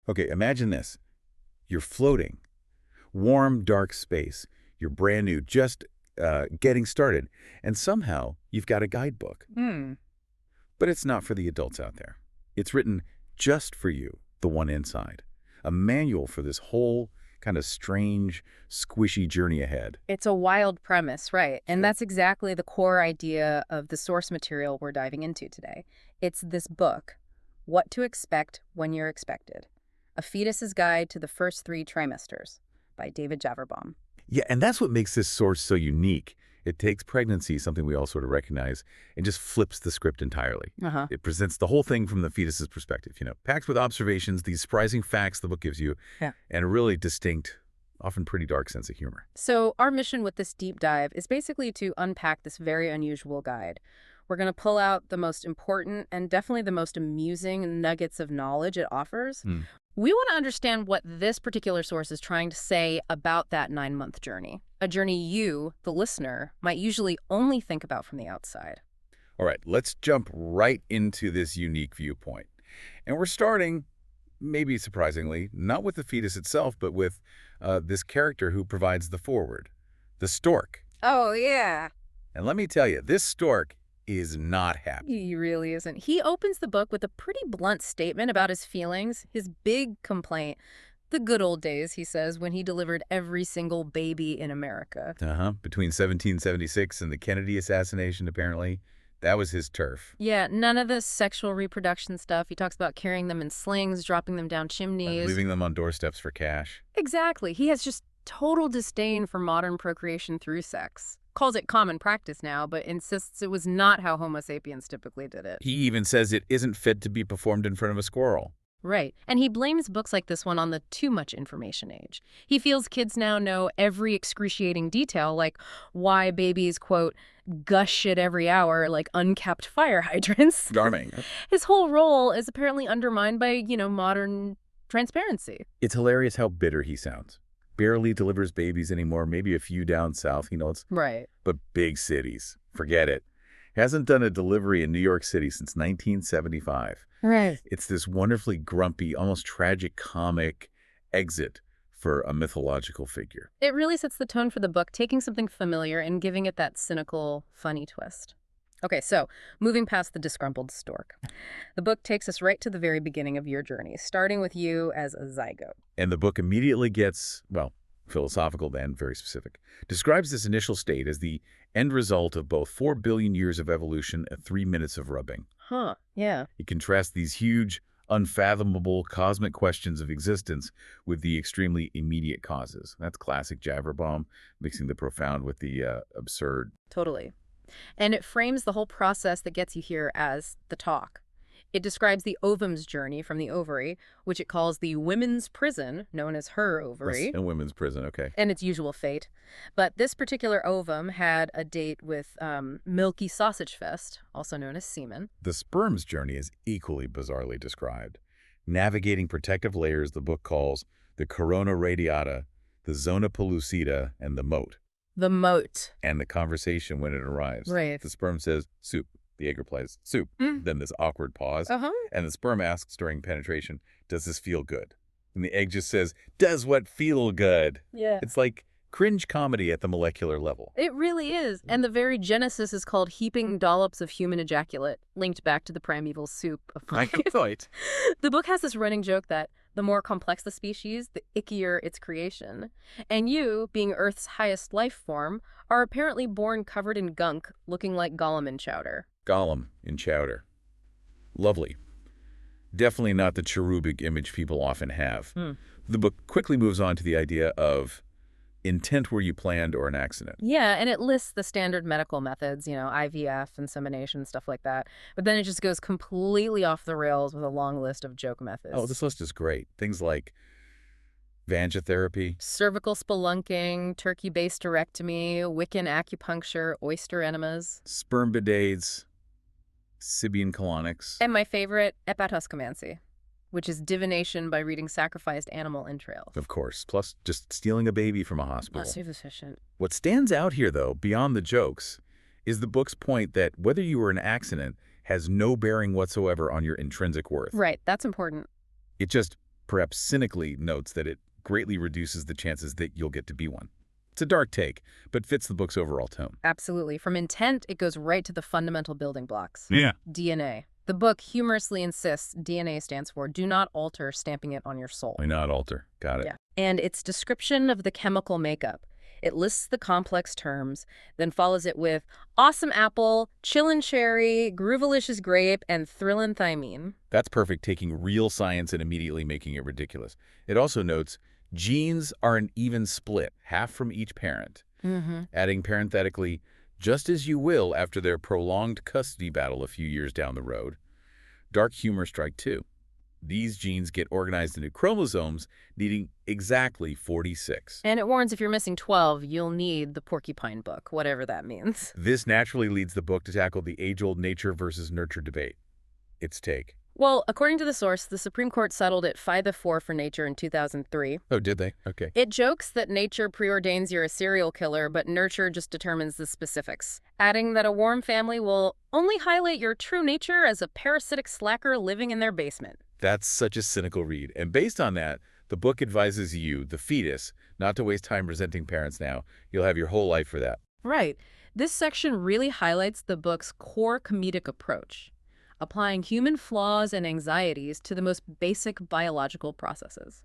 Okay, imagine this. You're floating. Warm, dark space. You're brand new, just getting started. And somehow, you've got a guidebook. Hmm. But it's not for the adults out there. It's written just for you, the one inside. A manual for this whole kind of strange, squishy journey ahead. It's a wild premise, right? And that's exactly the core idea of the source material we're diving into today. It's this book, What to Expect When You're Expected, A Fetus's Guide to the First 3 Trimesters by David Javerbaum. Yeah, and that's what makes this source so unique. It takes pregnancy, something we all sort of recognize, and just flips the script entirely. It presents the whole thing from the fetus's perspective, packed with observations, these surprising facts the book gives you, Yeah. and a really distinct, often pretty dark sense of humor. So our mission with this deep dive is basically to unpack this very unusual guide. We're going to pull out the most important and definitely the most amusing nuggets of knowledge it offers. We want to understand what this particular source is trying to say about that 9-month journey, a journey you, the listener, might usually only think about from the outside. All right, let's jump right into this unique viewpoint. And we're starting, maybe surprisingly, not with the fetus itself, but with this character who provides the foreword, the stork. Oh, yeah. And let me tell you, this stork is not happy. He really isn't. He opens the book with a pretty blunt statement about his feelings, his big complaint. The good old days, he says, when he delivered every single baby in America. Between 1776 and the Kennedy assassination, apparently. That was his turf. Yeah, none of the sexual reproduction stuff. He talks about carrying them in slings, dropping them down chimneys. Leaving them on doorsteps for cash. Exactly. He has just total disdain for modern procreation through sex. Calls it common practice now, but insists it was not how Homo sapiens typically did it. He even says it isn't fit to be performed in front of a squirrel. Right. And he blames books like this one on the too much information age. He feels kids now know every excruciating detail, like why babies, quote, gush shit every hour like uncapped fire hydrants. Charming. His whole role is apparently undermined by, modern transparency. It's hilarious how bitter he sounds. Barely delivers babies anymore, maybe a few down south, it's... Right. But big cities, forget it. Hasn't done a delivery in New York City since 1975. Right. It's this wonderfully grumpy, almost tragic comic exit for a mythological figure. It really sets the tone for the book, taking something familiar and giving it that cynical, funny twist. Okay, so moving past the disgruntled stork, the book takes us right to the very beginning of your journey, starting with you as a zygote. And the book immediately gets, well, philosophical then, very specific. Describes this initial state as the end result of both 4 billion years of evolution and 3 minutes of rubbing. Huh, yeah. It contrasts these huge, unfathomable cosmic questions of existence with the extremely immediate causes. That's classic Javerbaum, mixing the profound with the absurd. Totally. And it frames the whole process that gets you here as the talk. It describes the ovum's journey from the ovary, which it calls the women's prison, known as her ovary. A women's prison, okay. And its usual fate. But this particular ovum had a date with milky sausagefest, also known as semen. The sperm's journey is equally bizarrely described. Navigating protective layers the book calls the corona radiata, the zona pellucida, and the moat. The moat. And the conversation when it arrives. Right. The sperm says, soup. The egg replies, soup. Then this awkward pause. And the sperm asks during penetration, does this feel good? And the egg just says, does what feel good? Yeah. It's like cringe comedy at the molecular level. It really is. And the very genesis is called heaping dollops of human ejaculate, linked back to the primeval soup of life. Right. The book has this running joke that the more complex the species, the ickier its creation. And you, being Earth's highest life form, are apparently born covered in gunk, looking like Gollum in chowder. Gollum in chowder. Lovely. Definitely not the cherubic image people often have. The book quickly moves on to the idea of intent were you planned or an accident. Yeah, and it lists the standard medical methods, IVF, insemination, stuff like that. But then it just goes completely off the rails with a long list of joke methods. Oh, this list is great. Things like vagitherapy, cervical spelunking, turkey-based hysterectomy, Wiccan acupuncture, oyster enemas, sperm bidets, Sibian colonics. And my favorite, epatoscomancy, which is divination by reading sacrificed animal entrails. Of course, plus just stealing a baby from a hospital. Not super efficient. What stands out here, though, beyond the jokes, is the book's point that whether you were an accident has no bearing whatsoever on your intrinsic worth. Right, that's important. It just perhaps cynically notes that it greatly reduces the chances that you'll get to be one. It's a dark take, but fits the book's overall tone. Absolutely. From intent, it goes right to the fundamental building blocks. Yeah. DNA. The book humorously insists DNA stands for do not alter, stamping it on your soul. Do not alter. Got it. Yeah. And its description of the chemical makeup. It lists the complex terms, then follows it with awesome apple, chillin' cherry, groovalicious grape, and thrillin' thymine. That's perfect, taking real science and immediately making it ridiculous. It also notes genes are an even split, half from each parent, adding parenthetically, just as you will after their prolonged custody battle a few years down the road. Dark humor strike two. These genes get organized into chromosomes, needing exactly 46. And it warns if you're missing 12, you'll need the porcupine book, whatever that means. This naturally leads the book to tackle the age-old nature versus nurture debate. Its take. Well, according to the source, the Supreme Court settled it 5-4 for nature in 2003. Oh, did they? Okay. It jokes that nature preordains you're a serial killer, but nurture just determines the specifics, adding that a warm family will only highlight your true nature as a parasitic slacker living in their basement. That's such a cynical read. And based on that, the book advises you, the fetus, not to waste time resenting parents now. You'll have your whole life for that. Right. This section really highlights the book's core comedic approach, applying human flaws and anxieties to the most basic biological processes.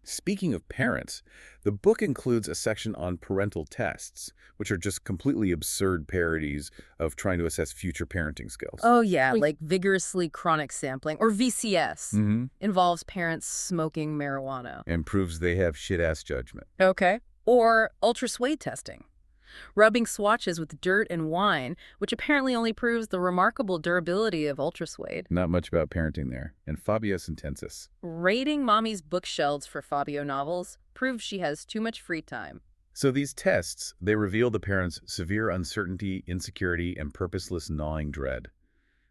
Speaking of parents, the book includes a section on parental tests, which are just completely absurd parodies of trying to assess future parenting skills. Oh, yeah, like vigorously chronic sampling, or VCS, involves parents smoking marijuana. And proves they have shit-ass judgment. Okay. Or ultra-suede testing, rubbing swatches with dirt and wine, which apparently only proves the remarkable durability of ultra-suede. Not much about parenting there. And Fabius Intensis. Raiding mommy's bookshelves for Fabio novels proves she has too much free time. So these tests, they reveal the parents' severe uncertainty, insecurity, and purposeless gnawing dread.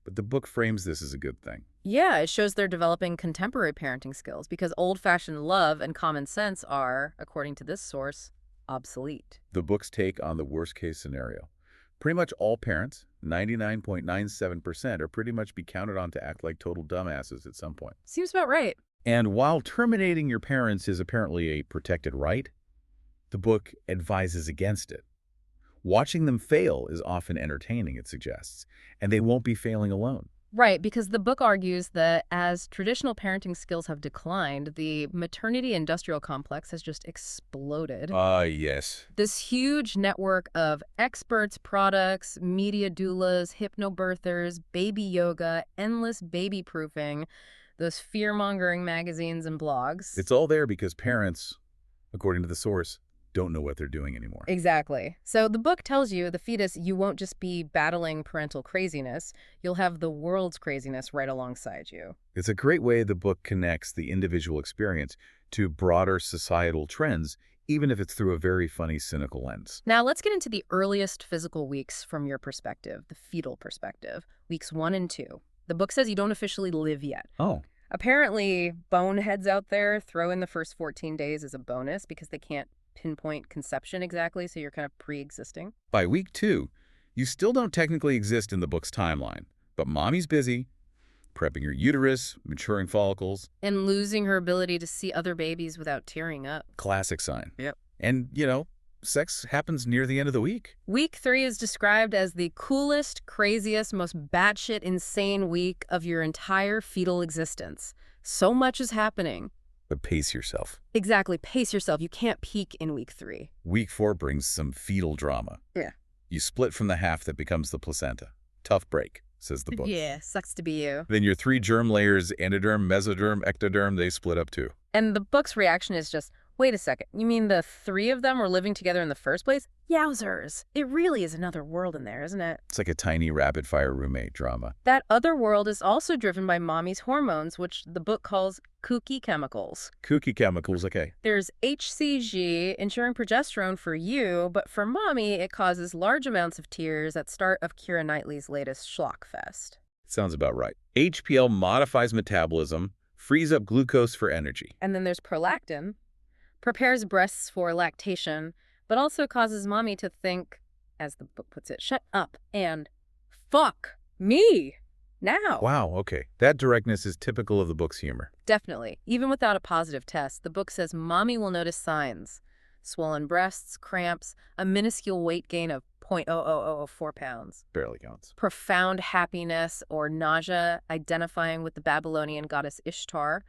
But the book frames this as a good thing. Yeah, it shows they're developing contemporary parenting skills because old-fashioned love and common sense are, according to this source, obsolete. The book's take on the worst-case scenario. Pretty much all parents, 99.97%, are pretty much be counted on to act like total dumbasses at some point. Seems about right. And while terminating your parents is apparently a protected right, the book advises against it. Watching them fail is often entertaining, it suggests, and they won't be failing alone. Right, because the book argues that as traditional parenting skills have declined, the maternity-industrial complex has just exploded. Yes. This huge network of experts, products, media doulas, hypnobirthers, baby yoga, endless baby-proofing, those fear-mongering magazines and blogs. It's all there because parents, according to the source, don't know what they're doing anymore. Exactly. So the book tells you, the fetus, you won't just be battling parental craziness, you'll have the world's craziness right alongside you. It's a great way the book connects the individual experience to broader societal trends, even if it's through a very funny, cynical lens. Now let's get into the earliest physical weeks from your perspective, the fetal perspective, weeks 1 and 2. The book says you don't officially live yet. Oh. Apparently, boneheads out there throw in the first 14 days as a bonus because they can't pinpoint conception exactly, so you're kind of pre-existing. By week 2, you still don't technically exist in the book's timeline, but mommy's busy, prepping your uterus, maturing follicles. And losing her ability to see other babies without tearing up. Classic sign. Yep. And, sex happens near the end of the week. Week 3 is described as the coolest, craziest, most batshit insane week of your entire fetal existence. So much is happening. But pace yourself. Exactly. Pace yourself. You can't peak in week 3. Week 4 brings some fetal drama. Yeah. You split from the half that becomes the placenta. Tough break, says the book. Yeah, sucks to be you. Then your 3 germ layers, endoderm, mesoderm, ectoderm, they split up too. And the book's reaction is just, wait a second, you mean the 3 of them were living together in the first place? Yowzers. It really is another world in there, isn't it? It's like a tiny rapid-fire roommate drama. That other world is also driven by mommy's hormones, which the book calls kooky chemicals. Kooky chemicals, okay. There's HCG, ensuring progesterone for you, but for mommy, it causes large amounts of tears at start of Keira Knightley's latest schlockfest. Sounds about right. HPL modifies metabolism, frees up glucose for energy. And then there's prolactin, prepares breasts for lactation, but also causes mommy to think, as the book puts it, shut up and fuck me. now. Wow, okay. That directness is typical of the book's humor. Definitely. Even without a positive test, the book says mommy will notice signs. Swollen breasts, cramps, a minuscule weight gain of 0.00004 pounds. Barely counts. Profound happiness or nausea identifying with the Babylonian goddess Ishtar.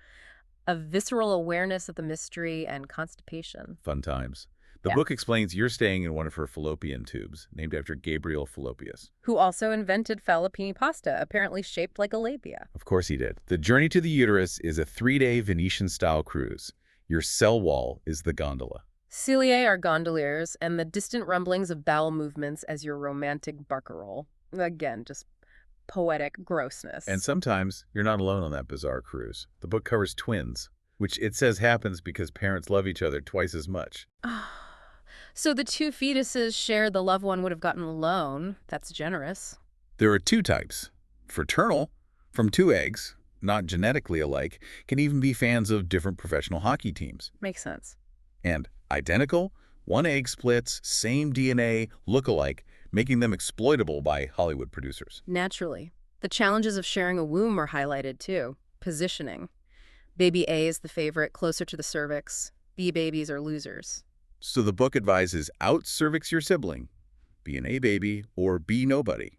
A visceral awareness of the mystery and constipation. Fun times. The Yeah. book explains you're staying in one of her fallopian tubes, named after Gabriel Fallopius. Who also invented fallopini pasta, apparently shaped like a labia. Of course he did. The journey to the uterus is a 3-day Venetian-style cruise. Your cell wall is the gondola. Ciliae are gondoliers, and the distant rumblings of bowel movements as your romantic barcarolle. Again, just poetic grossness. And sometimes you're not alone on that bizarre cruise. The book covers twins, which it says happens because parents love each other twice as much. So the two fetuses share the loved one would have gotten alone. That's generous. There are 2 types. Fraternal, from 2 eggs, not genetically alike, can even be fans of different professional hockey teams. Makes sense. And identical, 1 egg splits, same DNA, look alike, making them exploitable by Hollywood producers. Naturally. The challenges of sharing a womb are highlighted too. Positioning. Baby A is the favorite, closer to the cervix. B babies are losers. So the book advises out-cervix your sibling, be an A baby or be nobody.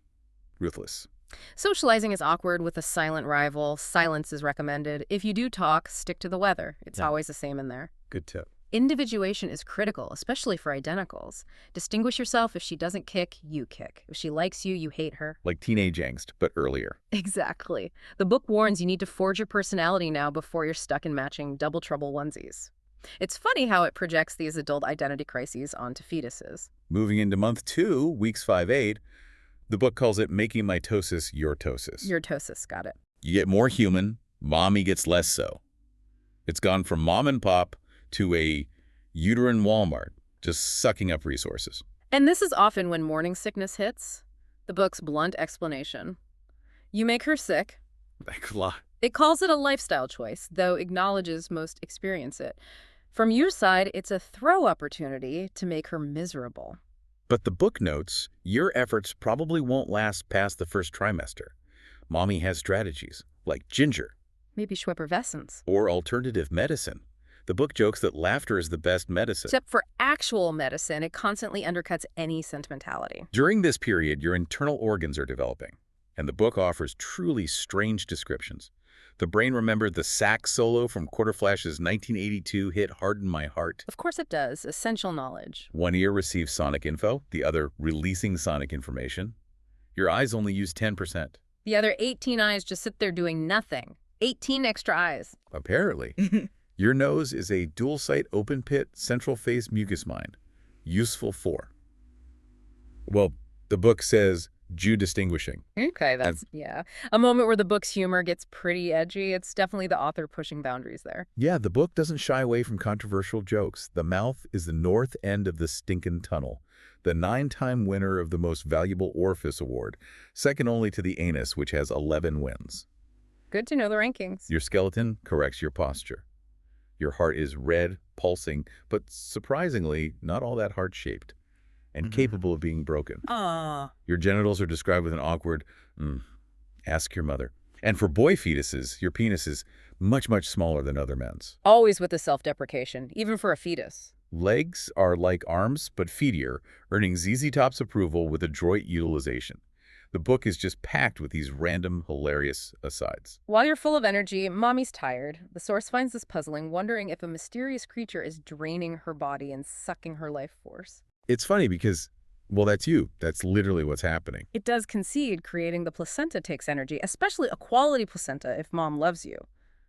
Ruthless. Socializing is awkward with a silent rival. Silence is recommended. If you do talk, stick to the weather. It's always the same in there. Good tip. Individuation is critical, especially for identicals. Distinguish yourself. If she doesn't kick, you kick. If she likes you, you hate her. Like teenage angst, but earlier. Exactly. The book warns you need to forge your personality now before you're stuck in matching double trouble onesies. It's funny how it projects these adult identity crises onto fetuses. Moving into month 2, weeks 5-8, the book calls it making mitosis your tosis. Your tosis, got it. You get more human, mommy gets less so. It's gone from mom and pop to a uterine Walmart, just sucking up resources. And this is often when morning sickness hits. The book's blunt explanation. You make her sick. It calls it a lifestyle choice, though acknowledges most experience it. From your side, it's a throw opportunity to make her miserable. But the book notes, your efforts probably won't last past the first trimester. Mommy has strategies, like ginger. Maybe Schweppervescence. Or alternative medicine. The book jokes that laughter is the best medicine. Except for actual medicine, it constantly undercuts any sentimentality. During this period, your internal organs are developing, and the book offers truly strange descriptions. The brain remembered the sax solo from Quarterflash's 1982 hit Harden My Heart. Of course it does. Essential knowledge. One ear receives sonic info, the other releasing sonic information. Your eyes only use 10%. The other 18 eyes just sit there doing nothing. 18 extra eyes. Apparently. Your nose is a dual-site open-pit central face mucus mine. Useful for. Well, the book says Jew distinguishing. Okay, yeah. A moment where the book's humor gets pretty edgy. It's definitely the author pushing boundaries there. Yeah, the book doesn't shy away from controversial jokes. The mouth is the north end of the stinkin' tunnel. The 9-time winner of the Most Valuable Orifice Award, second only to the anus, which has 11 wins. Good to know the rankings. Your skeleton corrects your posture. Your heart is red, pulsing, but surprisingly not all that heart-shaped, and capable of being broken. Your genitals are described with an awkward, ask your mother. And for boy fetuses, your penis is much, much smaller than other men's. Always with the self-deprecation, even for a fetus. Legs are like arms, but feetier, earning ZZ Top's approval with adroit utilization. The book is just packed with these random, hilarious asides. While you're full of energy, mommy's tired. The source finds this puzzling, wondering if a mysterious creature is draining her body and sucking her life force. It's funny because, well, that's you. That's literally what's happening. It does concede creating the placenta takes energy, especially a quality placenta if mom loves you.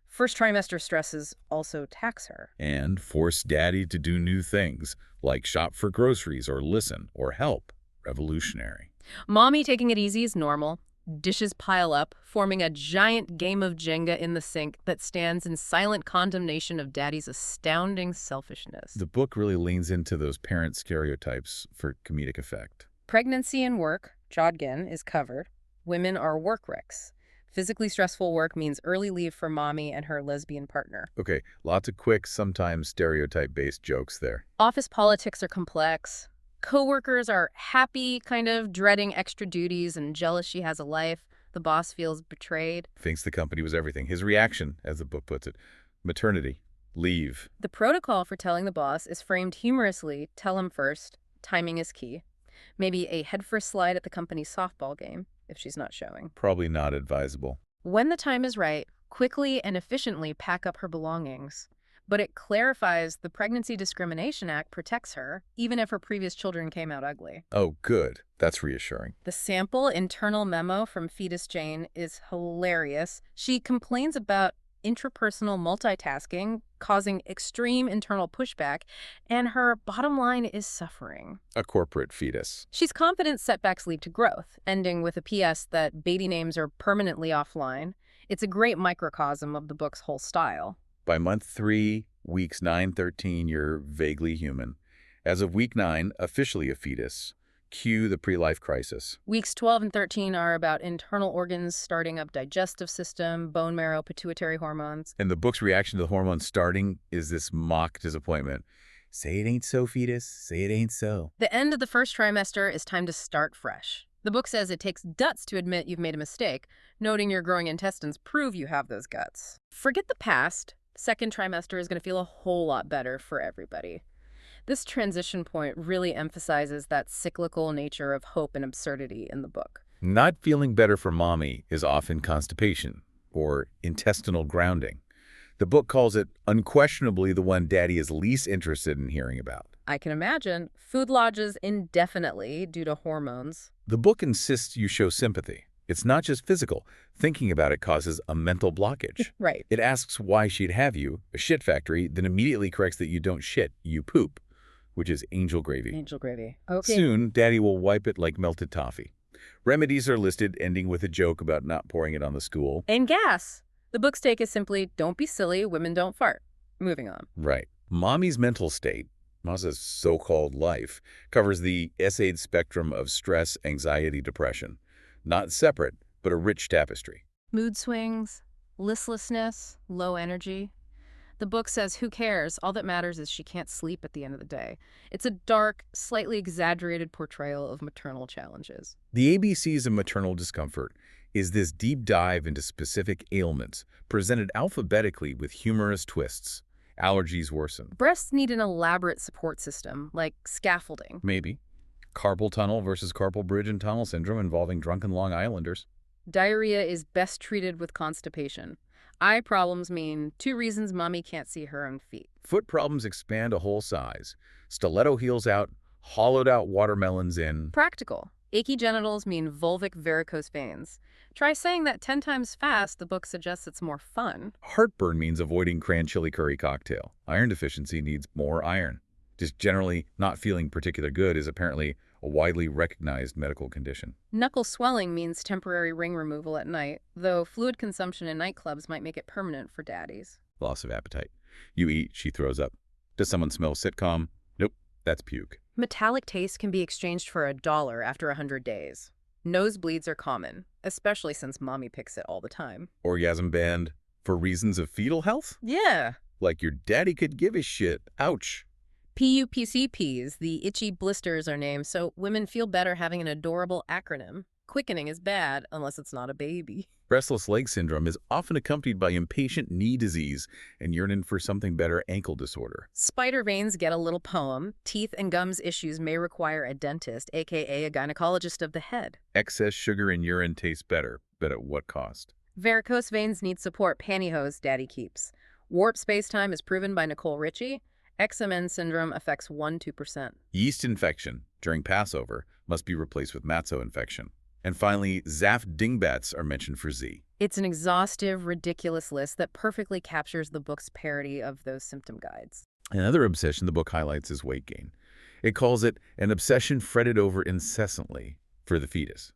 First trimester stresses also tax her. And force daddy to do new things, like shop for groceries or listen or help. Revolutionary. Mommy taking it easy is normal. Dishes pile up, forming a giant game of Jenga in the sink that stands in silent condemnation of daddy's astounding selfishness. The book really leans into those parent stereotypes for comedic effect. Pregnancy and work, Jodgin, is covered. Women are work wrecks. Physically stressful work means early leave for mommy and her lesbian partner. Okay, lots of quick, sometimes stereotype-based jokes there. Office politics are complex. Coworkers are happy, kind of dreading extra duties and jealous she has a life. The boss feels betrayed. Thinks the company was everything. His reaction, as the book puts it, maternity, leave. The protocol for telling the boss is framed humorously, tell him first, timing is key. Maybe a head-first slide at the company's softball game, if she's not showing. Probably not advisable. When the time is right, quickly and efficiently pack up her belongings. But it clarifies the Pregnancy Discrimination Act protects her, even if her previous children came out ugly. Oh, good. That's reassuring. The sample internal memo from fetus Jane is hilarious. She complains about intrapersonal multitasking, causing extreme internal pushback, and her bottom line is suffering. A corporate fetus. She's confident setbacks lead to growth, ending with a PS that baby names are permanently offline. It's a great microcosm of the book's whole style. By month 3, weeks 9-13, you're vaguely human. As of week 9, officially a fetus. Cue the pre-life crisis. Weeks 12 and 13 are about internal organs, starting up digestive system, bone marrow, pituitary hormones. And the book's reaction to the hormones starting is this mock disappointment. Say it ain't so, fetus. Say it ain't so. The end of the first trimester is time to start fresh. The book says it takes guts to admit you've made a mistake, noting your growing intestines prove you have those guts. Forget the past. Second trimester is going to feel a whole lot better for everybody. This transition point really emphasizes that cyclical nature of hope and absurdity in the book. Not feeling better for mommy is often constipation or intestinal grounding. The book calls it unquestionably the one daddy is least interested in hearing about. I can imagine. Food lodges indefinitely due to hormones. The book insists you show sympathy. It's not just physical. Thinking about it causes a mental blockage. Right. It asks why she'd have you, a shit factory, then immediately corrects that you don't shit, you poop, which is angel gravy. Angel gravy. Okay. Soon, daddy will wipe it like melted toffee. Remedies are listed, ending with a joke about not pouring it on the school. And gas. The book's take is simply, don't be silly, women don't fart. Moving on. Right. Mommy's mental state, Maza's so-called life, covers the essayed spectrum of stress, anxiety, depression. Not separate, but a rich tapestry. Mood swings, listlessness, low energy. The book says, who cares? All that matters is she can't sleep at the end of the day. It's a dark, slightly exaggerated portrayal of maternal challenges. The ABCs of maternal discomfort is this deep dive into specific ailments, presented alphabetically with humorous twists. Allergies worsen. Breasts need an elaborate support system, like scaffolding. Maybe. Carpal tunnel versus carpal bridge and tunnel syndrome involving drunken Long Islanders. Diarrhea is best treated with constipation. Eye problems mean 2 reasons mommy can't see her own feet. Foot problems expand a whole size. Stiletto heels out, hollowed out watermelons in. Practical. Achy genitals mean vulvic varicose veins. Try saying that 10 times fast, the book suggests it's more fun. Heartburn means avoiding cran chili curry cocktail. Iron deficiency needs more iron. Just generally not feeling particular good is apparently a widely recognized medical condition. Knuckle swelling means temporary ring removal at night, though fluid consumption in nightclubs might make it permanent for daddies. Loss of appetite. You eat, she throws up. Does someone smell sitcom? Nope, that's puke. Metallic taste can be exchanged for $1 after 100 days. Nosebleeds are common, especially since mommy picks it all the time. Orgasm banned for reasons of fetal health? Yeah. Like your daddy could give a shit. Ouch. PUPCPs, the itchy blisters are named, so women feel better having an adorable acronym. Quickening is bad, unless it's not a baby. Restless leg syndrome is often accompanied by impatient knee disease and yearning for something better ankle disorder. Spider veins get a little poem. Teeth and gums issues may require a dentist, aka a gynecologist of the head. Excess sugar in urine tastes better, but at what cost? Varicose veins need support. Pantyhose daddy keeps. Warp spacetime is proven by Nicole Ritchie. XMN syndrome affects 1–2%. Yeast infection during Passover must be replaced with matzo infection. And finally, Zaf dingbats are mentioned for Z. It's an exhaustive, ridiculous list that perfectly captures the book's parody of those symptom guides. Another obsession the book highlights is weight gain. It calls it an obsession fretted over incessantly for the fetus.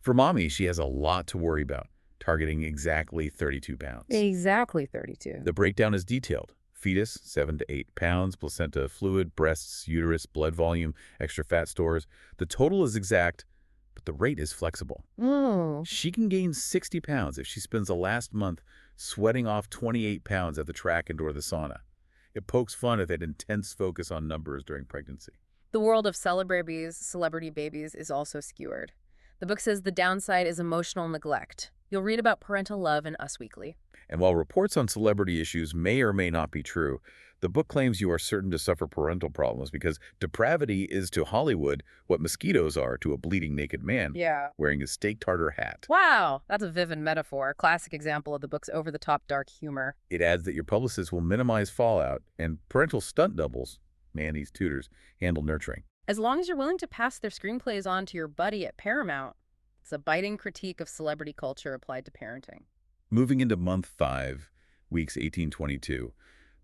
For mommy, she has a lot to worry about, targeting exactly 32 pounds. Exactly 32. The breakdown is detailed. Fetus, 7 to 8 pounds, placenta fluid, breasts, uterus, blood volume, extra fat stores. The total is exact, but the rate is flexible. She can gain 60 pounds if she spends the last month sweating off 28 pounds at the track and or the sauna. It pokes fun at that intense focus on numbers during pregnancy. The world of celebrity babies is also skewered. The book says the downside is emotional neglect. You'll read about parental love in Us Weekly. And while reports on celebrity issues may or may not be true, the book claims you are certain to suffer parental problems because depravity is to Hollywood what mosquitoes are to a bleeding naked man wearing a steak tartar hat. Wow, that's a vivid metaphor. Classic example of the book's over-the-top dark humor. It adds that your publicist will minimize fallout and parental stunt doubles, man, these tutors, handle nurturing. As long as you're willing to pass their screenplays on to your buddy at Paramount. It's a biting critique of celebrity culture applied to parenting. Moving into month 5, weeks 18-22,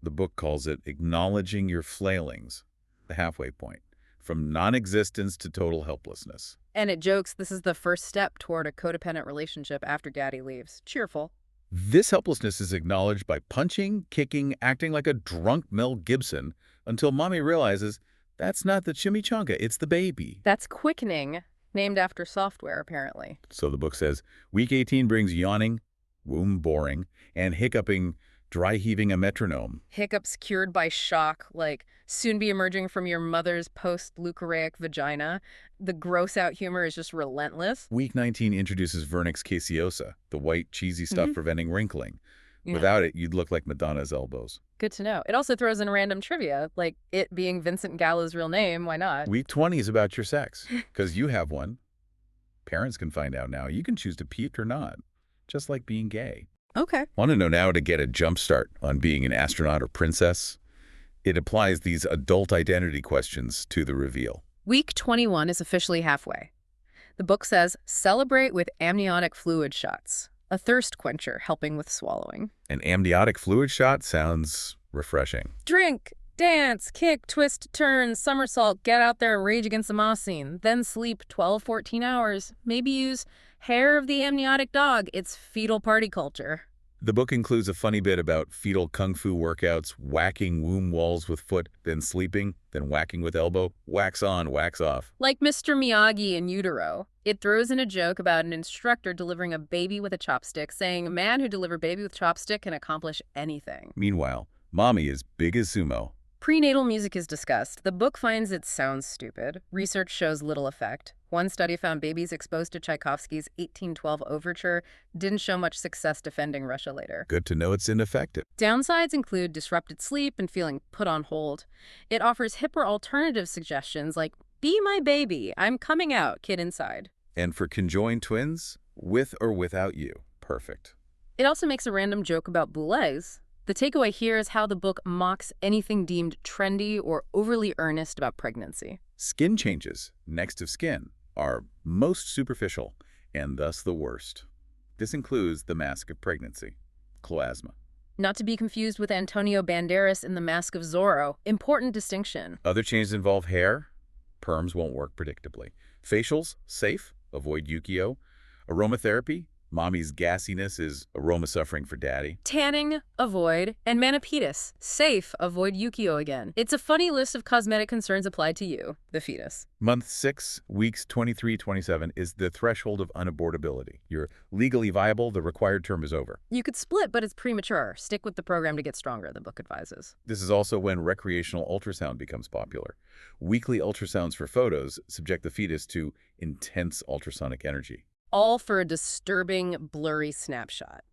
the book calls it Acknowledging Your Flailings, the halfway point, from non-existence to total helplessness. And it jokes this is the first step toward a codependent relationship after daddy leaves. Cheerful. This helplessness is acknowledged by punching, kicking, acting like a drunk Mel Gibson until mommy realizes that's not the chimichanga, it's the baby. That's quickening, named after software, apparently. So the book says, week 18 brings yawning, womb boring, and hiccuping, dry heaving a metronome. Hiccups cured by shock, like soon be emerging from your mother's post-leucorrheic vagina. The gross-out humor is just relentless. Week 19 introduces vernix caseosa, the white, cheesy stuff preventing wrinkling. Without it, you'd look like Madonna's elbows. Good to know. It also throws in random trivia, like it being Vincent Gallo's real name. Why not? Week 20 is about your sex, because you have one. Parents can find out now. You can choose to peep or not, just like being gay. Okay. Want to know now to get a jump start on being an astronaut or princess? It applies these adult identity questions to the reveal. Week 21 is officially halfway. The book says, celebrate with amniotic fluid shots, a thirst quencher helping with swallowing. An amniotic fluid shot sounds refreshing. Drink, dance, kick, twist, turn, somersault, get out there and rage against the moss scene. Then sleep 12, 14 hours. Maybe use hair of the amniotic dog. It's fetal party culture. The book includes a funny bit about fetal kung fu workouts, whacking womb walls with foot, then sleeping, then whacking with elbow, wax on, wax off. Like Mr. Miyagi in utero. It throws in a joke about an instructor delivering a baby with a chopstick, saying a man who delivered baby with chopstick can accomplish anything. Meanwhile, mommy is big as sumo. Prenatal music is discussed. The book finds it sounds stupid. Research shows little effect. One study found babies exposed to Tchaikovsky's 1812 overture didn't show much success defending Russia later. Good to know it's ineffective. Downsides include disrupted sleep and feeling put on hold. It offers hipper alternative suggestions like, be my baby, I'm coming out, kid inside. And for conjoined twins, with or without you, perfect. It also makes a random joke about boulets. The takeaway here is how the book mocks anything deemed trendy or overly earnest about pregnancy. Skin changes, next of skin, are most superficial and thus the worst. This includes the mask of pregnancy, cloasma. Not to be confused with Antonio Banderas in The Mask of Zorro. Important distinction. Other changes involve hair. Perms won't work predictably. Facials, safe. Avoid Yukio. Aromatherapy. Mommy's gassiness is aroma suffering for daddy. Tanning, avoid. And manipetus, safe, avoid Yukio again. It's a funny list of cosmetic concerns applied to you, the fetus. Month 6, weeks 23-27 is the threshold of unabortability. You're legally viable, the required term is over. You could split, but it's premature. Stick with the program to get stronger, the book advises. This is also when recreational ultrasound becomes popular. Weekly ultrasounds for photos subject the fetus to intense ultrasonic energy. All for a disturbing, blurry snapshot.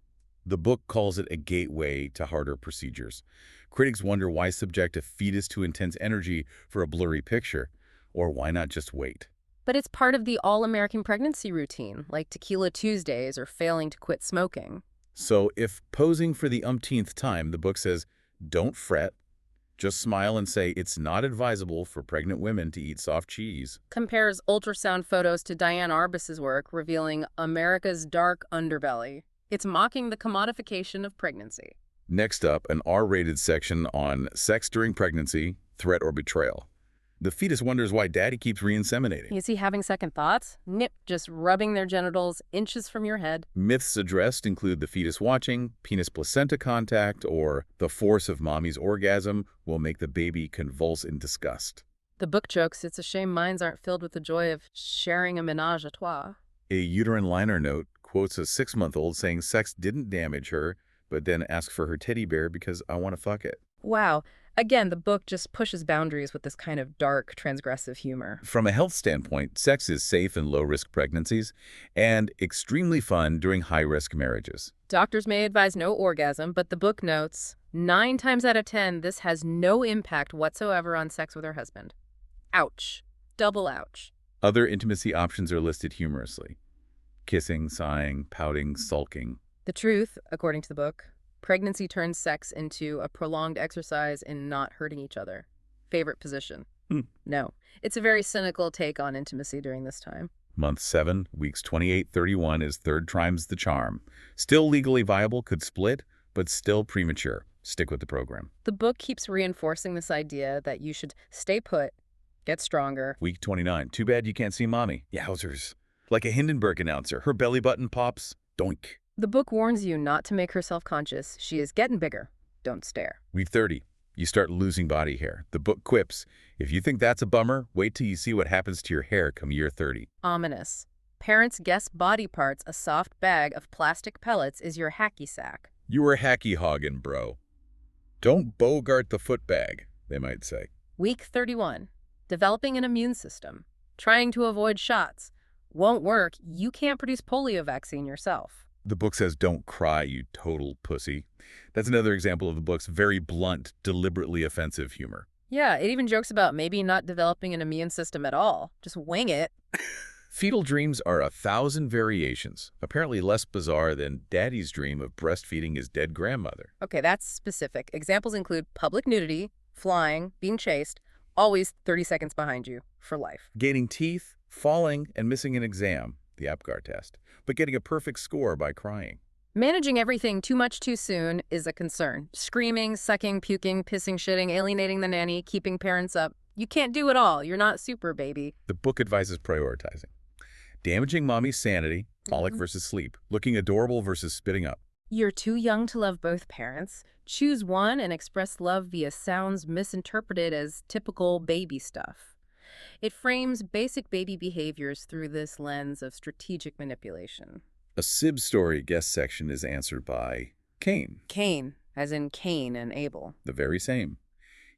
The book calls it a gateway to harder procedures. Critics wonder why subject a fetus to intense energy for a blurry picture, or why not just wait? But it's part of the all-American pregnancy routine, like Tequila Tuesdays or failing to quit smoking. So if posing for the umpteenth time, the book says, don't fret, just smile and say it's not advisable for pregnant women to eat soft cheese. Compares ultrasound photos to Diane Arbus's work, revealing America's dark underbelly. It's mocking the commodification of pregnancy. Next up, an R-rated section on sex during pregnancy, threat or betrayal. The fetus wonders why daddy keeps re-inseminating. Is he having second thoughts? Nip, just rubbing their genitals inches from your head. Myths addressed include the fetus watching, penis-placenta contact, or the force of mommy's orgasm will make the baby convulse in disgust. The book jokes it's a shame minds aren't filled with the joy of sharing a ménage à trois. A uterine liner note quotes a 6-month-old saying sex didn't damage her, but then asked for her teddy bear because I want to fuck it. Wow. Again, the book just pushes boundaries with this kind of dark, transgressive humor. From a health standpoint, sex is safe in low-risk pregnancies and extremely fun during high-risk marriages. Doctors may advise no orgasm, but the book notes 9 times out of 10, this has no impact whatsoever on sex with her husband. Ouch. Double ouch. Other intimacy options are listed humorously: kissing, sighing, pouting, sulking. The truth, according to the book, pregnancy turns sex into a prolonged exercise in not hurting each other. Favorite position? No. It's a very cynical take on intimacy during this time. Month 7, weeks 28-31 is third time's the charm. Still legally viable, could split, but still premature. Stick with the program. The book keeps reinforcing this idea that you should stay put, get stronger. Week 29, too bad you can't see mommy. Yowzers. Like a Hindenburg announcer, her belly button pops, doink. The book warns you not to make her self-conscious. She is getting bigger. Don't stare. Week 30, you start losing body hair. The book quips, if you think that's a bummer, wait till you see what happens to your hair come year 30. Ominous. Parents guess body parts a soft bag of plastic pellets is your hacky sack. You were hacky hoggin', bro. Don't bogart the foot bag, they might say. Week 31. Developing an immune system. Trying to avoid shots. Won't work. You can't produce polio vaccine yourself. The book says, don't cry, you total pussy. That's another example of the book's very blunt, deliberately offensive humor. Yeah, it even jokes about maybe not developing an immune system at all. Just wing it. Fetal dreams are 1,000 variations, apparently less bizarre than daddy's dream of breastfeeding his dead grandmother. Okay, that's specific. Examples include public nudity, flying, being chased, always 30 seconds behind you, for life. Gaining teeth, falling, and missing an exam, the APGAR test, but getting a perfect score by crying. Managing everything too much too soon is a concern. Screaming, sucking, puking, pissing, shitting, alienating the nanny, keeping parents up. You can't do it all. You're not super, baby. The book advises prioritizing. Damaging mommy's sanity, colic versus sleep. Looking adorable versus spitting up. You're too young to love both parents. Choose one and express love via sounds misinterpreted as typical baby stuff. It frames basic baby behaviors through this lens of strategic manipulation. A Sib story guest section is answered by Cain. Cain, as in Cain and Abel. The very same.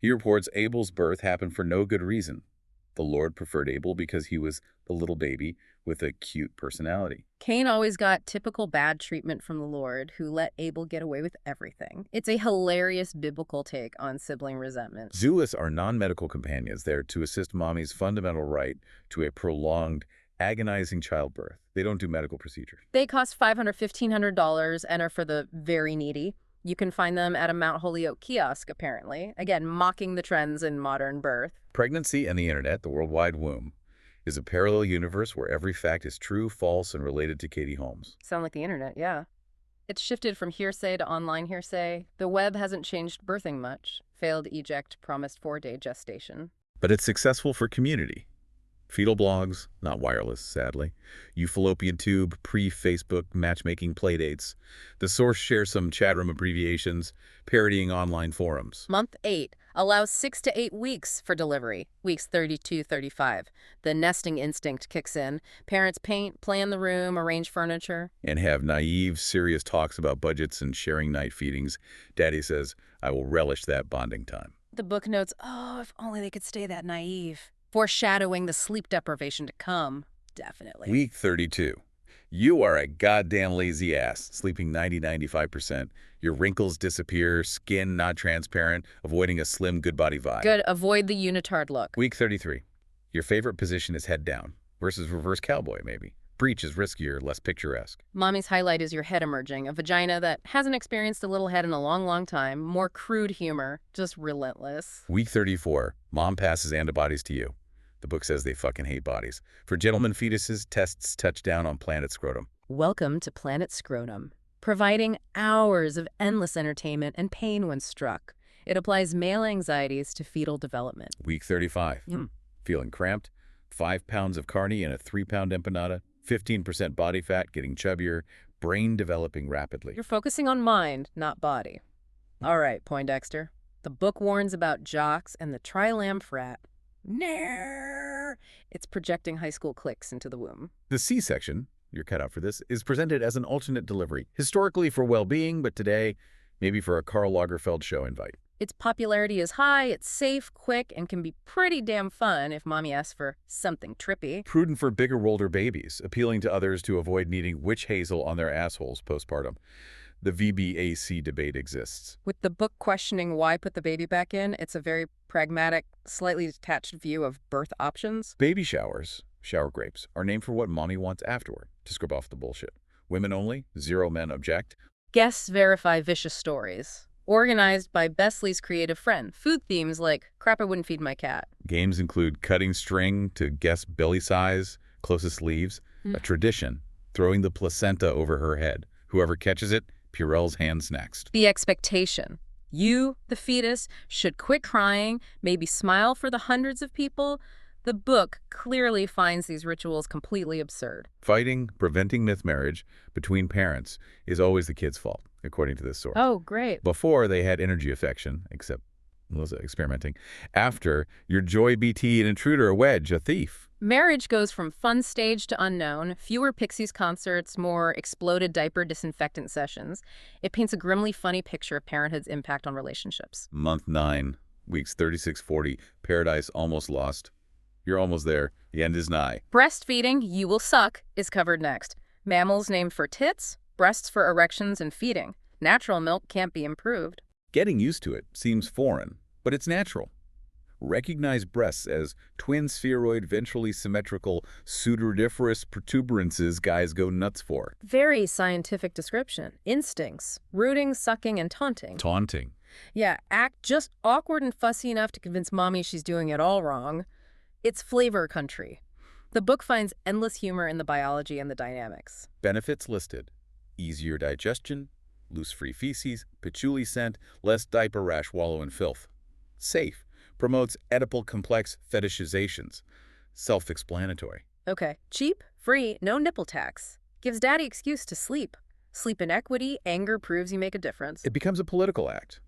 He reports Abel's birth happened for no good reason. The Lord preferred Abel because he was the little baby with a cute personality. Cain always got typical bad treatment from the Lord, who let Abel get away with everything. It's a hilarious biblical take on sibling resentment. Zoos are non-medical companions there to assist mommy's fundamental right to a prolonged, agonizing childbirth. They don't do medical procedures. They cost $500, $1,500 and are for the very needy. You can find them at a Mount Holyoke kiosk, apparently. Again, mocking the trends in modern birth. Pregnancy and the internet, the World Wide Womb, is a parallel universe where every fact is true, false, and related to Katie Holmes. Sound like the internet, yeah. It's shifted from hearsay to online hearsay. The web hasn't changed birthing much. Failed eject, promised 4-day gestation. But it's successful for community. Fetal blogs, not wireless, sadly. Fallopian tube, pre-Facebook matchmaking playdates. The source shares some chat room abbreviations, parodying online forums. Month 8 allows 6 to 8 weeks for delivery. Weeks 32-35. The nesting instinct kicks in. Parents paint, plan the room, arrange furniture. And have naive, serious talks about budgets and sharing night feedings. Daddy says, I will relish that bonding time. The book notes, oh, if only they could stay that naive. Foreshadowing the sleep deprivation to come. Definitely. Week 32. You are a goddamn lazy ass, sleeping 90-95%. Your wrinkles disappear, skin not transparent, avoiding a slim good body vibe. Good. Avoid the unitard look. Week 33. Your favorite position is head down versus reverse cowboy, maybe. Breech is riskier, less picturesque. Mommy's highlight is your head emerging, a vagina that hasn't experienced a little head in a long, long time. More crude humor, just relentless. Week 34. Mom passes antibodies to you. The book says they fucking hate bodies. For gentlemen fetuses, tests touch down on Planet Scrotum. Welcome to Planet Scrotum, providing hours of endless entertainment and pain when struck. It applies male anxieties to fetal development. Week 35. Feeling cramped? 5 pounds of carne and a 3-pound empanada? 15% body fat, getting chubbier, brain developing rapidly. You're focusing on mind, not body. All right, Poindexter. The book warns about jocks and the tri-lam frat. Nair! It's projecting high school cliques into the womb. The C-section, you're cut out for this, is presented as an alternate delivery, historically for well-being, but today, maybe for a Karl Lagerfeld show invite. Its popularity is high, it's safe, quick, and can be pretty damn fun if mommy asks for something trippy. Prudent for bigger, older babies, appealing to others to avoid needing witch hazel on their assholes postpartum. The VBAC debate exists. With the book questioning why put the baby back in, it's a very pragmatic, slightly detached view of birth options. Baby showers, shower grapes, are named for what mommy wants afterward, to scrub off the bullshit. Women only, 0 men object. Guests verify vicious stories. Organized by Besley's creative friend. Food themes like, crap I wouldn't feed my cat. Games include cutting string to guess belly size, closest leaves. A tradition, throwing the placenta over her head. Whoever catches it, Purell's hands next. The expectation. You, the fetus, should quit crying, maybe smile for the hundreds of people. The book clearly finds these rituals completely absurd. Fighting, preventing myth marriage between parents is always the kid's fault, according to this source. Oh, great. Before, they had energy affection, except Melissa experimenting. After, your joy BT, an intruder, a wedge, a thief. Marriage goes from fun stage to unknown, fewer Pixies concerts, more exploded diaper disinfectant sessions. It paints a grimly funny picture of parenthood's impact on relationships. Month 9, weeks 36-40, paradise almost lost. You're almost there. The end is nigh. Breastfeeding, you will suck, is covered next. Mammals named for tits, breasts for erections and feeding. Natural milk can't be improved. Getting used to it seems foreign, but it's natural. Recognize breasts as twin spheroid, ventrally symmetrical, pseudoidiferous protuberances guys go nuts for. Very scientific description. Instincts. Rooting, sucking, and taunting. Taunting. Yeah, act just awkward and fussy enough to convince mommy she's doing it all wrong. It's flavor country. The book finds endless humor in the biology and the dynamics. Benefits listed. Easier digestion, loose-free feces, patchouli scent, less diaper rash, wallow in filth. Safe. Promotes Oedipal complex fetishizations. Self-explanatory. Okay. Cheap, free, no nipple tax. Gives daddy excuse to sleep. Sleep inequity, anger proves you make a difference. It becomes a political act.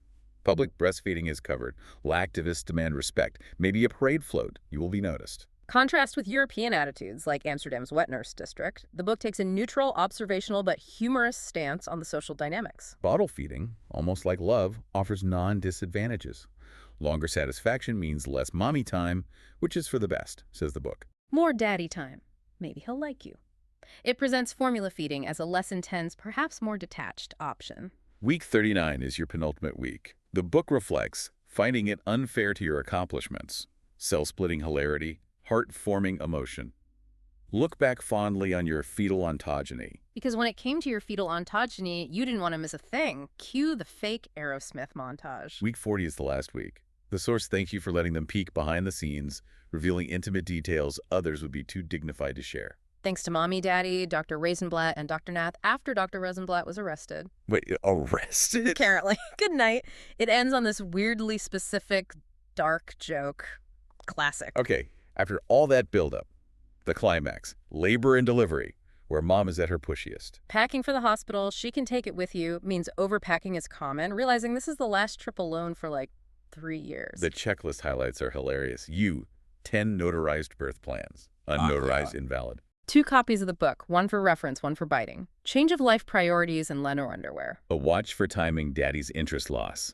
Public breastfeeding is covered. Lactivists demand respect. Maybe a parade float. You will be noticed. Contrast with European attitudes like Amsterdam's wet nurse district, the book takes a neutral, observational, but humorous stance on the social dynamics. Bottle feeding, almost like love, offers non-disadvantages. Longer satisfaction means less mommy time, which is for the best, says the book. More daddy time. Maybe he'll like you. It presents formula feeding as a less intense, perhaps more detached option. Week 39 is your penultimate week. The book reflects finding it unfair to your accomplishments, cell-splitting hilarity, heart-forming emotion. Look back fondly on your fetal ontogeny. Because when it came to your fetal ontogeny, you didn't want to miss a thing. Cue the fake Aerosmith montage. Week 40 is the last week. The source thanks you for letting them peek behind the scenes, revealing intimate details others would be too dignified to share. Thanks to Mommy, Daddy, Dr. Rosenblatt, and Dr. Nath after Dr. Rosenblatt was arrested. Wait, arrested? Apparently. Good night. It ends on this weirdly specific, dark joke. Classic. Okay, after all that buildup, the climax, labor and delivery, where mom is at her pushiest. Packing for the hospital, she can take it with you, means overpacking is common, realizing this is the last trip alone for like 3 years. The checklist highlights are hilarious. 10 notarized birth plans. Unnotarized, invalid. 2 copies of the book, one for reference, one for biting. Change of life priorities and Leno underwear. A watch for timing daddy's interest loss.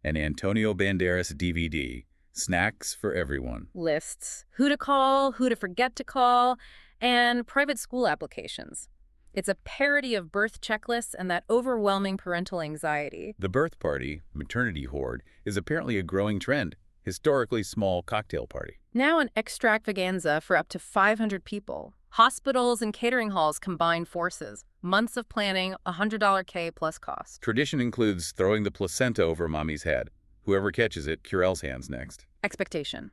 An Antonio Banderas DVD. Snacks for everyone. Lists. Who to call, who to forget to call, and private school applications. It's a parody of birth checklists and that overwhelming parental anxiety. The birth party, maternity hoard, is apparently a growing trend. Historically small cocktail party. Now an extravaganza for up to 500 people. Hospitals and catering halls combine forces. Months of planning, $100 K plus cost. Tradition includes throwing the placenta over mommy's head. Whoever catches it, Curel's hands next. Expectation.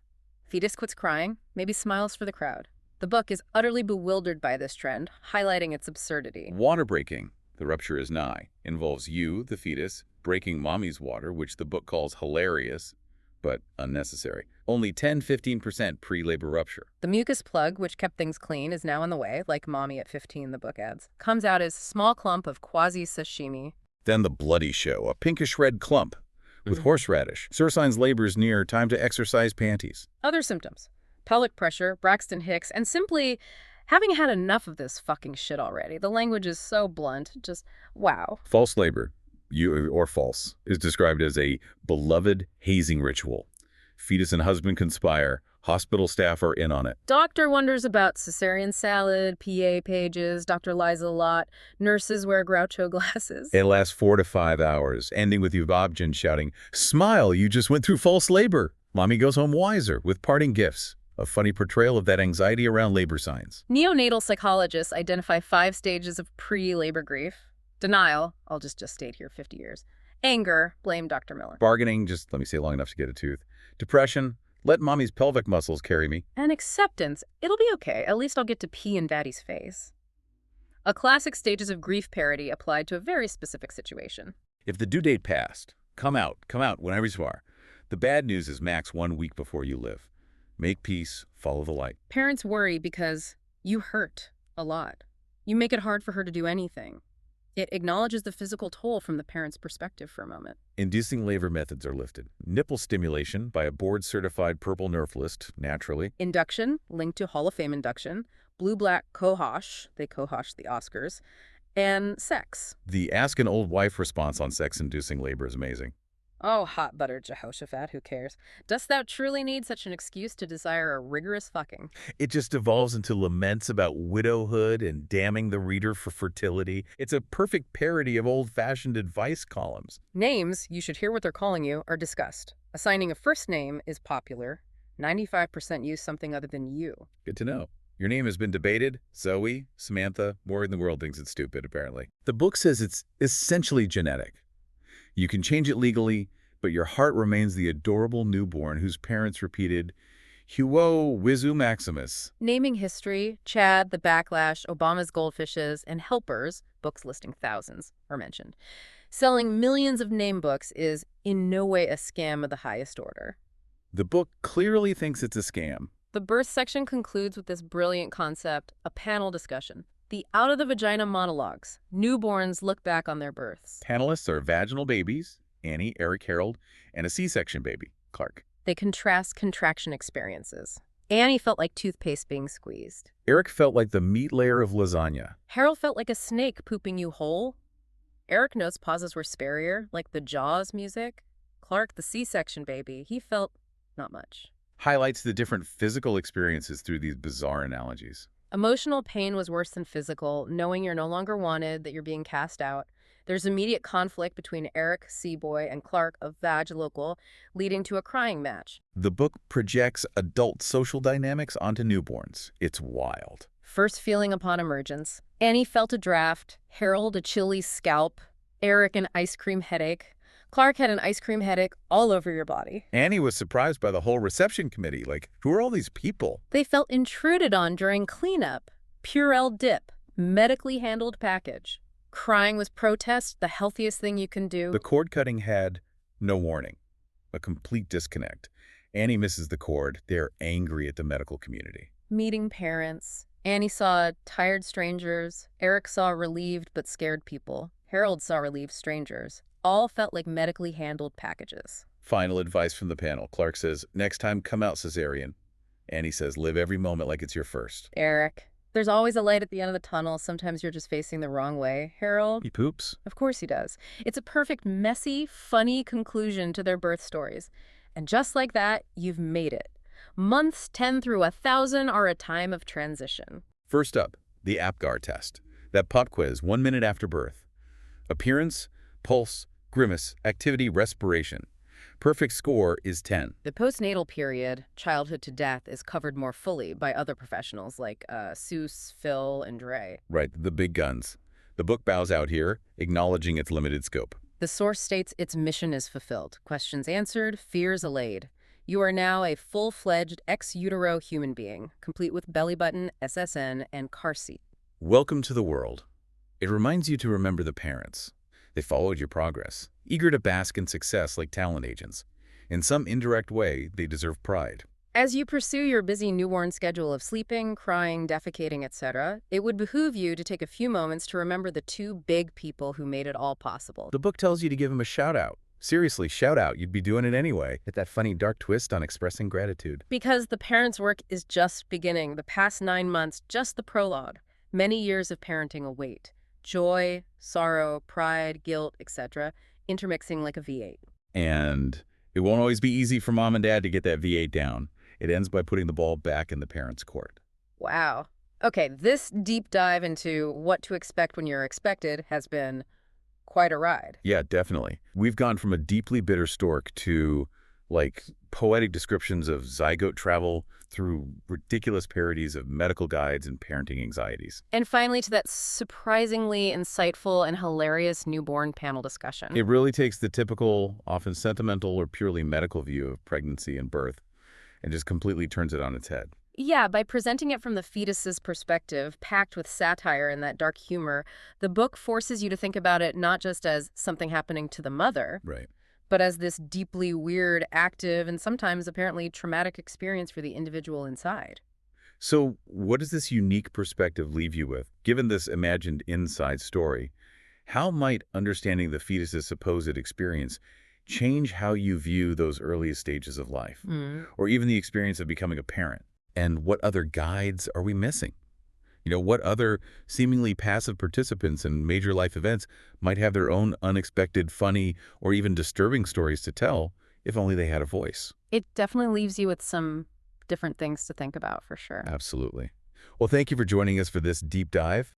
Fetus quits crying, maybe smiles for the crowd. The book is utterly bewildered by this trend, highlighting its absurdity. Water breaking. The rupture is nigh. Involves you, the fetus, breaking mommy's water, which the book calls hilarious, but unnecessary. Only 10–15% pre-labor rupture. The mucus plug, which kept things clean, is now in the way, like mommy at 15, the book adds. Comes out as small clump of quasi-sashimi. Then the bloody show, a pinkish red clump with horseradish. Sursign's labor's near, time to exercise panties. Other symptoms. Pelvic pressure, Braxton Hicks, and simply having had enough of this fucking shit already. The language is so blunt, just wow. False labor. or false, is described as a beloved hazing ritual. Fetus and husband conspire. Hospital staff are in on it. Doctor wonders about cesarean salad, PA pages, doctor lies a lot, nurses wear Groucho glasses. It lasts 4 to 5 hours, ending with Javerbaum shouting, "Smile, you just went through false labor." Mommy goes home wiser with parting gifts. A funny portrayal of that anxiety around labor signs. Neonatal psychologists identify 5 stages of pre-labor grief. Denial, I'll just state here 50 years. Anger, blame Dr. Miller. Bargaining, just let me say long enough to get a tooth. Depression, let mommy's pelvic muscles carry me. And acceptance, it'll be okay, at least I'll get to pee in daddy's face. A classic stages of grief parody applied to a very specific situation. If the due date passed, come out whenever you are. The bad news is max 1 week before you live. Make peace, follow the light. Parents worry because you hurt a lot. You make it hard for her to do anything. It acknowledges the physical toll from the parent's perspective for a moment. Inducing labor methods are lifted. Nipple stimulation by a board-certified purple nerflist, naturally. Induction, linked to Hall of Fame induction. Blue-black cohosh, they cohosh the Oscars. And sex. The ask an old wife response on sex-inducing labor is amazing. Oh, hot buttered Jehoshaphat, who cares? Dost thou truly need such an excuse to desire a rigorous fucking? It just devolves into laments about widowhood and damning the reader for fertility. It's a perfect parody of old-fashioned advice columns. Names, you should hear what they're calling you, are discussed. Assigning a first name is popular. 95% use something other than you. Good to know. Your name has been debated. Zoe, Samantha, more than the world thinks it's stupid, apparently. The book says it's essentially genetic. You can change it legally, but your heart remains the adorable newborn whose parents repeated, Huo Wizu Maximus. Naming history, Chad, The Backlash, Obama's Goldfishes, and Helpers, books listing thousands, are mentioned. Selling millions of name books is in no way a scam of the highest order. The book clearly thinks it's a scam. The birth section concludes with this brilliant concept, a panel discussion. The out-of-the-vagina monologues. Newborns look back on their births. Panelists are vaginal babies, Annie, Eric, Harold, and a C-section baby, Clark. They contrast contraction experiences. Annie felt like toothpaste being squeezed. Eric felt like the meat layer of lasagna. Harold felt like a snake pooping you whole. Eric notes pauses were sparier, like the Jaws music. Clark, the C-section baby, he felt not much. Highlights the different physical experiences through these bizarre analogies. Emotional pain was worse than physical, knowing you're no longer wanted, that you're being cast out. There's immediate conflict between Eric, C-boy, and Clark of Vag Local, leading to a crying match. The book projects adult social dynamics onto newborns. It's wild. First feeling upon emergence. Annie felt a draft, Harold a chilly scalp, Eric an ice cream headache. Clark had an ice cream headache all over your body. Annie was surprised by the whole reception committee. Like, who are all these people? They felt intruded on during cleanup. Purell dip, medically handled package. Crying was protest, the healthiest thing you can do. The cord cutting had no warning. A complete disconnect. Annie misses the cord. They're angry at the medical community. Meeting parents. Annie saw tired strangers. Eric saw relieved but scared people. Harold saw relieved strangers. All felt like medically handled packages. Final advice from the panel. Clark says, next time come out cesarean. Annie says, live every moment like it's your first. Eric, there's always a light at the end of the tunnel. Sometimes you're just facing the wrong way. Harold? He poops. Of course he does. It's a perfect, messy, funny conclusion to their birth stories. And just like that, you've made it. Months 10 through 1,000 are a time of transition. First up, the APGAR test. That pop quiz 1 minute after birth. Appearance, pulse, grimace, activity, respiration. Perfect score is 10. The postnatal period, childhood to death, is covered more fully by other professionals like Seuss, Phil, and Dre. Right, the big guns. The book bows out here, acknowledging its limited scope. The source states its mission is fulfilled. Questions answered, fears allayed. You are now a full-fledged ex utero human being, complete with belly button, SSN, and car seat. Welcome to the world. It reminds you to remember the parents. They followed your progress, eager to bask in success like talent agents. In some indirect way, they deserve pride. As you pursue your busy newborn schedule of sleeping, crying, defecating, etc., it would behoove you to take a few moments to remember the 2 big people who made it all possible. The book tells you to give them a shout-out. Seriously, shout out. You'd be doing it anyway. Hit that funny dark twist on expressing gratitude. Because the parents' work is just beginning. The past 9 months, just the prologue. Many years of parenting await. joy, sorrow, pride, guilt, etc., intermixing like a V8. And it won't always be easy for mom and dad to get that V8 down. It ends by putting the ball back in the parents' court. Wow. Okay, this deep dive into what to expect when you're expected has been quite a ride. Yeah, definitely. We've gone from a deeply bitter stork to, like, poetic descriptions of zygote travel through ridiculous parodies of medical guides and parenting anxieties. And finally, to that surprisingly insightful and hilarious newborn panel discussion. It really takes the typical, often sentimental or purely medical view of pregnancy and birth and just completely turns it on its head. Yeah, by presenting it from the fetus's perspective, packed with satire and that dark humor, the book forces you to think about it not just as something happening to the mother, Right. but as this deeply weird, active, and sometimes apparently traumatic experience for the individual inside. So what does this unique perspective leave you with? Given this imagined inside story, how might understanding the fetus's supposed experience change how you view those earliest stages of life, or even the experience of becoming a parent? And what other guides are we missing? What other seemingly passive participants in major life events might have their own unexpected, funny, or even disturbing stories to tell if only they had a voice? It definitely leaves you with some different things to think about, for sure. Absolutely. Well, thank you for joining us for this deep dive.